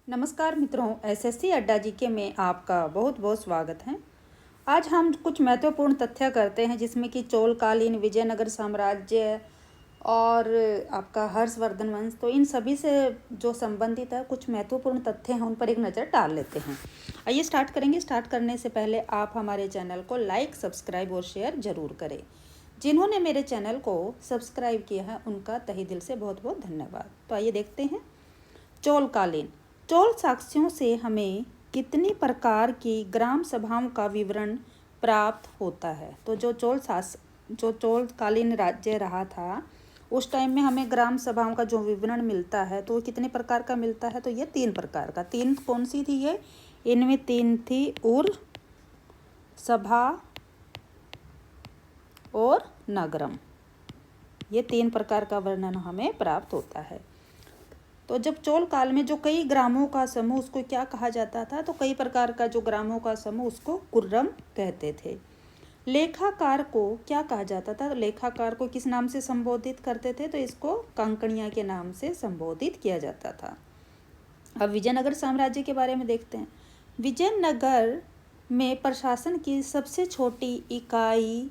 नमस्कार मित्रों, एसएससी अड्डा जीके में आपका बहुत बहुत स्वागत है। आज हम कुछ महत्वपूर्ण तथ्य करते हैं जिसमें कि चोलकालीन, विजयनगर साम्राज्य और आपका हर्षवर्धन वंश, तो इन सभी से जो संबंधित है कुछ महत्वपूर्ण तथ्य हैं उन पर एक नज़र डाल लेते हैं। आइए स्टार्ट करेंगे। स्टार्ट करने से पहले आप हमारे चैनल को लाइक, सब्सक्राइब और शेयर जरूर करें। जिन्होंने मेरे चैनल को सब्सक्राइब किया है उनका तहे दिल से बहुत बहुत धन्यवाद। तो आइए देखते हैं। चोलकालीन। चोल साक्ष्यों से हमें कितनी प्रकार की ग्राम सभाओं का विवरण प्राप्त होता है? तो जो चोलकालीन राज्य रहा था उस टाइम में हमें ग्राम सभाओं का जो विवरण मिलता है तो कितने प्रकार का मिलता है? तो ये 3 प्रकार का। 3 कौन सी थी ये? इनमें 3 थी उर, सभा और नगरम। ये 3 प्रकार का वर्णन हमें प्राप्त होता है। तो जब चोल काल में जो कई ग्रामों का समूह उसको क्या कहा जाता था? तो कई प्रकार का जो ग्रामों का समूह उसको कुर्रम कहते थे। लेखाकार को क्या कहा जाता था? तो लेखाकार को किस नाम से संबोधित करते थे? तो इसको कंकणिया के नाम से संबोधित किया जाता था। अब विजयनगर साम्राज्य के बारे में देखते हैं। विजयनगर में प्रशासन की सबसे छोटी इकाई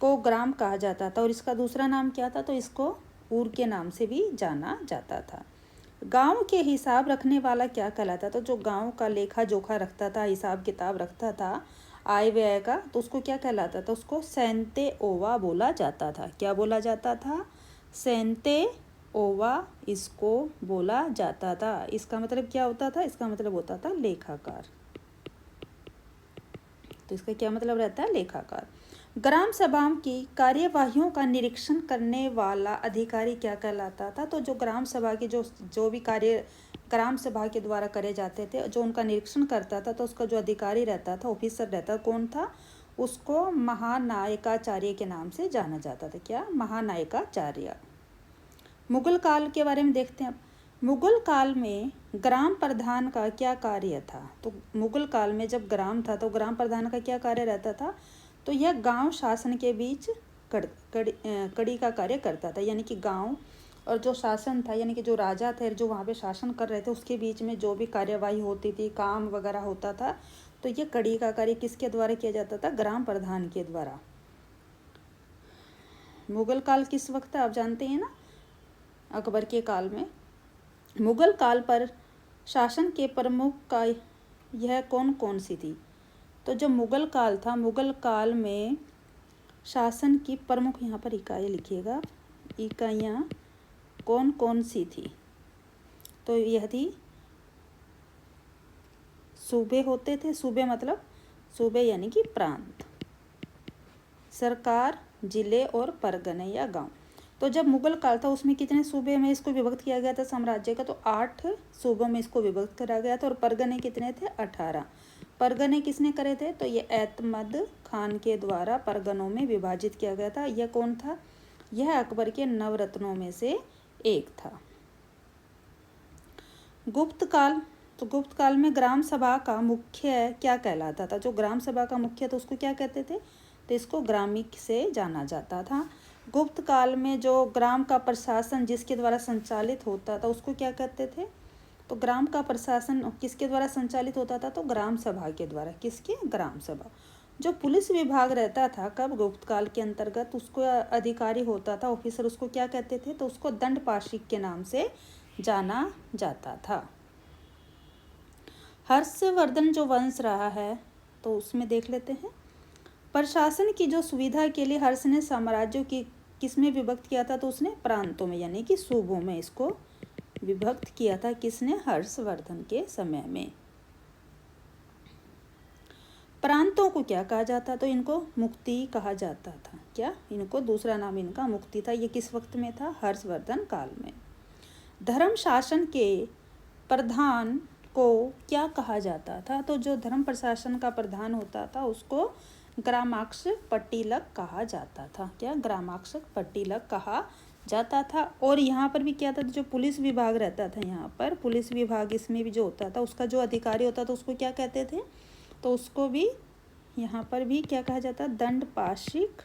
को ग्राम कहा जाता था और इसका दूसरा नाम क्या था? तो इसको ऊर के नाम से भी जाना जाता था। गांव के हिसाब रखने वाला क्या कहलाता? तो जो गांव का लेखा जोखा रखता था, हिसाब किताब रखता था आय व्यय का, तो उसको क्या कहलाता था? उसको सेंते ओवा बोला जाता था। क्या बोला जाता था? सेंते ओवा इसको बोला जाता था। इसका मतलब क्या होता था? इसका मतलब होता था लेखाकार। तो इसका क्या मतलब रहता है? लेखाकार। ग्राम सभाओं की कार्यवाहियों का निरीक्षण करने वाला अधिकारी क्या कहलाता था? तो जो ग्राम सभा के जो भी कार्य ग्राम सभा के द्वारा करे जाते थे, जो उनका निरीक्षण करता था, तो उसका जो अधिकारी रहता था, ऑफिसर रहता, कौन था? उसको महानायकाचार्य के नाम से जाना जाता था। क्या? महानायकाचार्य। मुगल काल के बारे में देखते हैं। मुगल काल में ग्राम प्रधान का क्या कार्य था? तो मुगल काल में जब ग्राम था तो ग्राम प्रधान का क्या कार्य रहता था? तो यह गांव शासन के बीच कड़ी का कार्य करता था। यानी कि गांव और जो शासन था, यानी कि जो राजा थे जो वहाँ पे शासन कर रहे थे, उसके बीच में जो भी कार्यवाही होती थी, काम वगैरह होता था, तो ये कड़ी का कार्य किसके द्वारा किया जाता था? ग्राम प्रधान के द्वारा। मुगल काल किस वक्त था आप जानते हैं ना? अकबर के काल में। मुगल काल पर शासन के प्रमुख का यह कौन सी थी? तो जो मुगल काल था, मुगल काल में शासन की प्रमुख, यहाँ पर इकाई लिखिएगा, इकाइयाँ कौन सी थी? तो यह थी सूबे होते थे। सूबे मतलब सूबे यानी कि प्रांत, सरकार, जिले और परगने या गांव। तो जब मुगल काल था उसमें कितने सूबे में इसको विभक्त किया गया था साम्राज्य का? तो 8 सूबों में इसको विभक्त करा गया था। और परगने कितने थे? 18। परगने किसने करे थे? तो ये एतमद खान के द्वारा परगनों में विभाजित किया गया था। यह कौन था? यह अकबर के नवरत्नों में से एक था। गुप्त काल। तो गुप्त काल में ग्राम सभा का मुख्य क्या कहलाता था? जो ग्राम सभा का मुख्य था उसको क्या कहते थे? तो इसको ग्रामिक से जाना जाता था। गुप्त काल में जो ग्राम का प्रशासन जिसके द्वारा संचालित होता था उसको क्या कहते थे? तो ग्राम का प्रशासन किसके द्वारा संचालित होता था? तो ग्राम सभा के द्वारा। किसके? ग्राम सभा। जो पुलिस विभाग रहता था कब? गुप्त काल के अंतर्गत, उसको अधिकारी होता था, ऑफिसर, उसको क्या कहते थे? तो उसको दंड पाशिक के नाम से जाना जाता था। हर्षवर्धन जो वंश रहा है तो उसमें देख लेते हैं। प्रशासन की जो सुविधा के लिए हर्ष ने साम्राज्यों की किसमें विभक्त किया था? तो उसने प्रांतों में यानी कि सूबों में इसको विभक्त किया था। किसने? हर्षवर्धन के समय में। प्रांतों को क्या कहा जाता? तो इनको मुक्ति कहा जाता था। क्या? इनको दूसरा नाम इनका मुक्ति था। ये किस वक्त में था? हर्षवर्धन काल में। धर्म शासन के प्रधान को क्या कहा जाता था? तो जो धर्म प्रशासन का प्रधान होता था उसको ग्रामाक्ष पट्टिलक कहा जाता था। क्या? ग्रामाक्ष पट्टिलक कहा जाता था। और यहाँ पर भी क्या था? जो पुलिस विभाग रहता था, यहाँ पर पुलिस विभाग इसमें भी जो होता था उसका जो अधिकारी होता था उसको क्या कहते थे? तो उसको भी यहाँ पर भी क्या कहा जाता? दंड पाशिक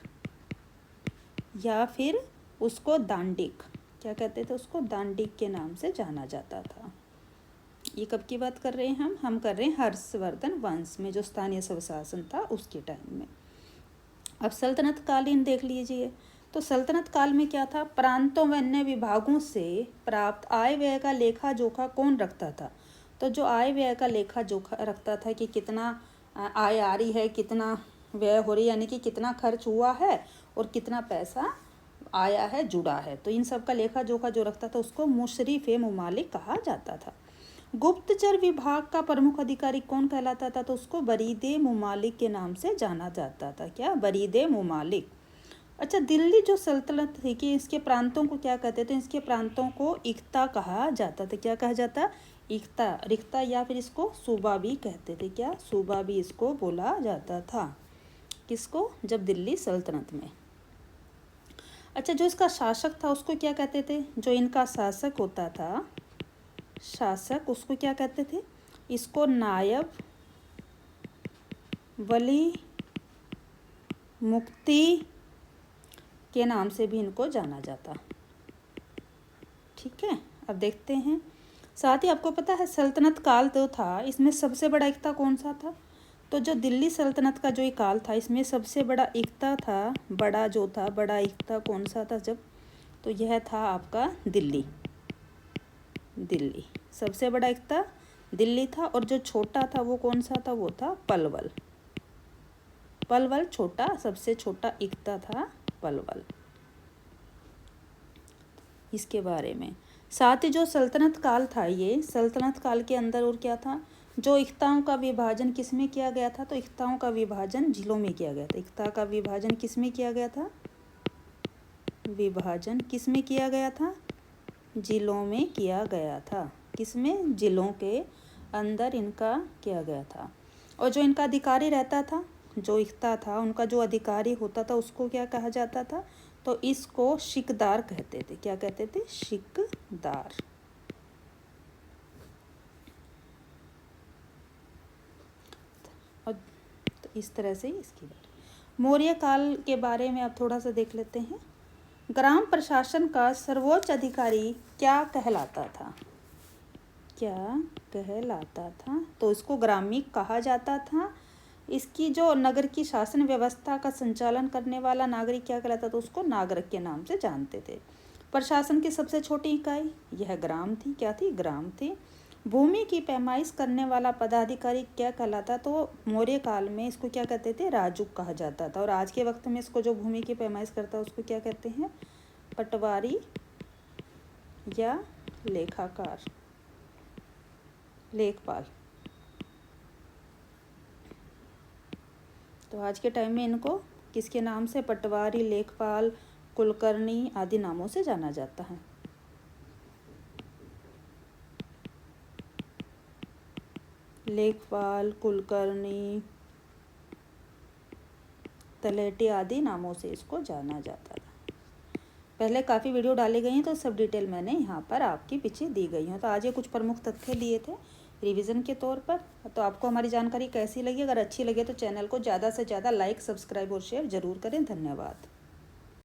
या फिर उसको दांडिक। क्या कहते थे? उसको दांडिक के नाम से जाना जाता था। ये कब की बात कर रहे हैं हम कर रहे हैं हर्षवर्धन वंश में, जो स्थानीय स्वशासन था उसके टाइम में। अब सल्तनत कालीन देख लीजिए। तो सल्तनत काल में क्या था, प्रांतों व अन्य विभागों से प्राप्त आय व्यय का लेखा जोखा कौन रखता था। तो जो आय व्यय का लेखा जोखा रखता था कि कितना आय आ रही है, कितना व्यय हो रही है, यानी कि कितना खर्च हुआ है और कितना पैसा आया है, जुड़ा है, तो इन सब का लेखा जोखा जो रखता था उसको मुशरिफ ए मुमालिक कहा जाता था। गुप्तचर विभाग का प्रमुख अधिकारी कौन कहलाता था, तो उसको बरीदे मुमालिक के नाम से जाना जाता था। क्या, बरीदे मुमालिक। अच्छा, दिल्ली जो सल्तनत थी कि इसके प्रांतों को क्या कहते थे, इसके प्रांतों को इख्ता कहा जाता था। क्या कहा जाता, इख्ता, रिख्ता, या फिर इसको सूबा भी कहते थे। क्या, सूबा भी इसको बोला जाता था। किसको, जब दिल्ली सल्तनत में। अच्छा, जो इसका शासक था उसको क्या कहते थे, जो इनका शासक होता था, शासक, उसको क्या कहते थे, इसको नायब वली मुफ्ती के नाम से भी इनको जाना जाता। ठीक है, अब देखते हैं। साथ ही आपको पता है सल्तनत काल जो था इसमें सबसे बड़ा इख्ता कौन सा था, तो जो दिल्ली सल्तनत का जो ये काल था इसमें सबसे बड़ा इख्ता था, बड़ा जो था, बड़ा इख्ता कौन सा था जब, तो यह था आपका दिल्ली। दिल्ली सबसे बड़ा इख्ता दिल्ली था, और जो छोटा था वो कौन सा था, वो था पलवल। पलवल छोटा, सबसे छोटा इख्ता था पलवल। इसके बारे में साथ ही जो सल्तनत काल था, ये सल्तनत काल के अंदर और क्या था, जो इख्ताओं का विभाजन किस में किया गया था, तो इख्ताओं का विभाजन जिलों में किया गया था। इख्ता का विभाजन किस में किया गया था, विभाजन किस में किया गया था, जिलों में किया गया था। किस में, जिलों के अंदर इनका किया गया था। और जो इनका अधिकारी रहता था, जो इख्ता था उनका जो अधिकारी होता था उसको क्या कहा जाता था, तो इसको शिकदार कहते थे। क्या कहते थे, शिकदार। और तो इस तरह से इसकी बात। मौर्य काल के बारे में अब थोड़ा सा देख लेते हैं। ग्राम प्रशासन का सर्वोच्च अधिकारी क्या कहलाता था, क्या कहलाता था, तो इसको ग्रामीण कहा जाता था। इसकी जो नगर की शासन व्यवस्था का संचालन करने वाला नागरिक क्या कहलाता था, उसको नागरिक के नाम से जानते थे। प्रशासन की सबसे छोटी इकाई यह ग्राम थी। क्या थी, ग्राम थी। भूमि की पैमाइश करने वाला पदाधिकारी क्या कहलाता, तो मौर्य काल में इसको क्या कहते थे, राजुक कहा जाता था। और आज के वक्त में इसको जो भूमि की पैमाइश करता है उसको क्या कहते हैं, पटवारी या लेखाकार, लेखपाल। तो आज के टाइम में इनको किसके नाम से, पटवारी, लेखपाल, कुलकर्णी आदि नामों से जाना जाता है। लेखपाल, कुलकर्णी, तलेटी आदि नामों से इसको जाना जाता है। पहले काफ़ी वीडियो डाले गए हैं तो सब डिटेल मैंने यहाँ पर आपके पीछे दी गई हैं। तो आज ये कुछ प्रमुख तथ्य लिए थे रिवीजन के तौर पर। तो आपको हमारी जानकारी कैसी लगी, अगर अच्छी लगे तो चैनल को ज़्यादा से ज़्यादा लाइक, सब्सक्राइब और शेयर ज़रूर करें। धन्यवाद।